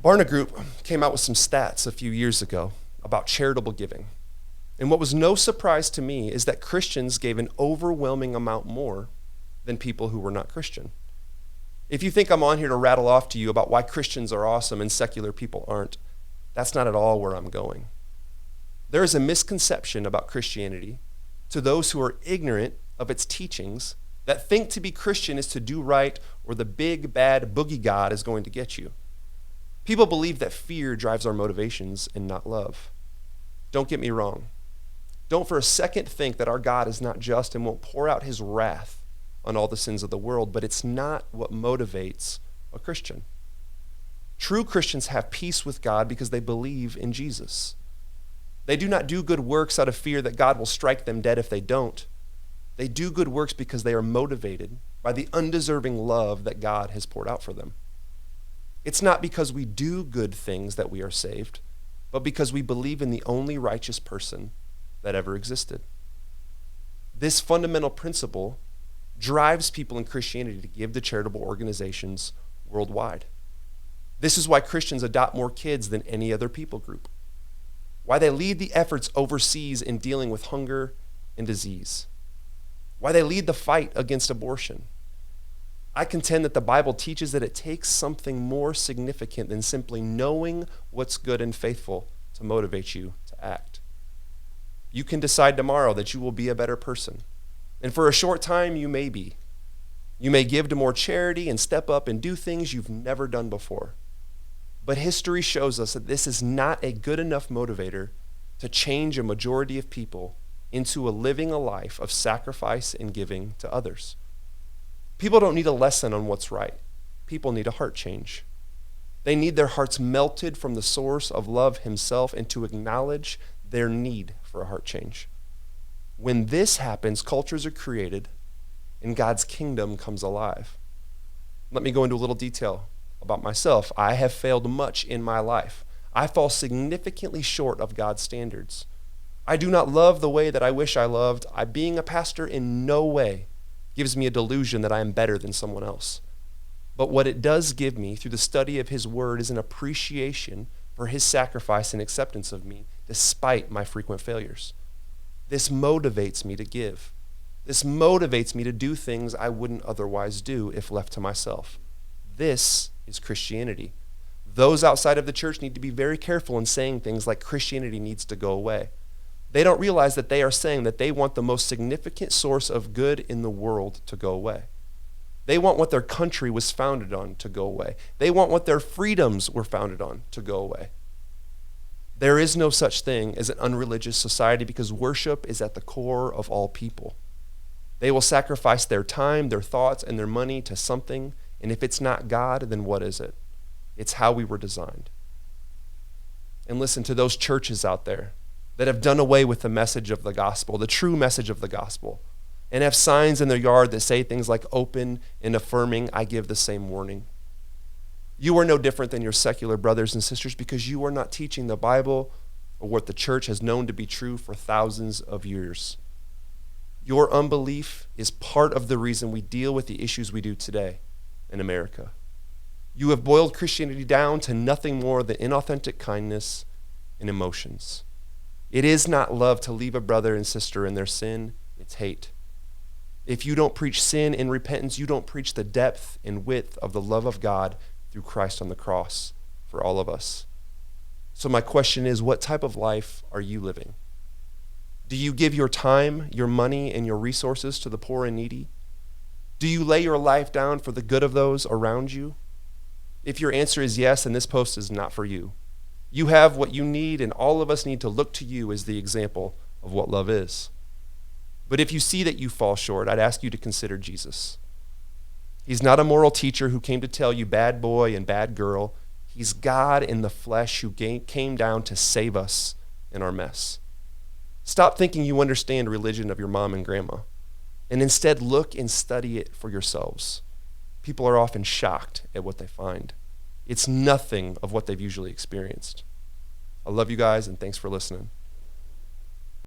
Barna Group came out with some stats a few years ago about charitable giving. And what was no surprise to me is that Christians gave an overwhelming amount more than people who were not Christian. If you think I'm on here to rattle off to you about why Christians are awesome and secular people aren't, that's not at all where I'm going. There is a misconception about Christianity to those who are ignorant of its teachings that think to be Christian is to do right or the big bad boogie God is going to get you. People believe that fear drives our motivations and not love. Don't get me wrong. Don't for a second think that our God is not just and won't pour out his wrath on all the sins of the world, but it's not what motivates a Christian. True Christians have peace with God because they believe in Jesus. They do not do good works out of fear that God will strike them dead if they don't. They do good works because they are motivated by the undeserving love that God has poured out for them. It's not because we do good things that we are saved, but because we believe in the only righteous person that ever existed. This fundamental principle drives people in Christianity to give to charitable organizations worldwide. This is why Christians adopt more kids than any other people group, why they lead the efforts overseas in dealing with hunger and disease, why they lead the fight against abortion. I contend that the Bible teaches that it takes something more significant than simply knowing what's good and faithful to motivate you to act. You can decide tomorrow that you will be a better person. And for a short time, you may be. You may give to more charity and step up and do things you've never done before. But history shows us that this is not a good enough motivator to change a majority of people into living a life of sacrifice and giving to others. People don't need a lesson on what's right. People need a heart change. They need their hearts melted from the source of love himself and to acknowledge their need for a heart change. When this happens, cultures are created and God's kingdom comes alive. Let me go into a little detail about myself. I have failed much in my life. I fall significantly short of God's standards. I do not love the way that I wish I loved. Being a pastor in no way gives me a delusion that I am better than someone else. But what it does give me through the study of his word is an appreciation for his sacrifice and acceptance of me despite my frequent failures. This motivates me to give. This motivates me to do things I wouldn't otherwise do if left to myself. This is Christianity. Those outside of the church need to be very careful in saying things like Christianity needs to go away. They don't realize that they are saying that they want the most significant source of good in the world to go away. They want what their country was founded on to go away. They want what their freedoms were founded on to go away. There is no such thing as an unreligious society because worship is at the core of all people. They will sacrifice their time, their thoughts, and their money to something, and if it's not God, then what is it? It's how we were designed. And listen to those churches out there that have done away with the message of the gospel, the true message of the gospel, and have signs in their yard that say things like open and affirming, I give the same warning. You are no different than your secular brothers and sisters because you are not teaching the Bible or what the church has known to be true for thousands of years. Your unbelief is part of the reason we deal with the issues we do today in America. You have boiled Christianity down to nothing more than inauthentic kindness and emotions. It is not love to leave a brother and sister in their sin, it's hate. If you don't preach sin and repentance, you don't preach the depth and width of the love of God through Christ on the cross for all of us. So my question is, what type of life are you living? Do you give your time, your money, and your resources to the poor and needy? Do you lay your life down for the good of those around you? If your answer is yes, then this post is not for you. You have what you need, and all of us need to look to you as the example of what love is. But if you see that you fall short, I'd ask you to consider Jesus. He's not a moral teacher who came to tell you bad boy and bad girl. He's God in the flesh who came down to save us in our mess. Stop thinking you understand religion of your mom and grandma, and instead look and study it for yourselves. People are often shocked at what they find. It's nothing of what they've usually experienced. I love you guys, and thanks for listening.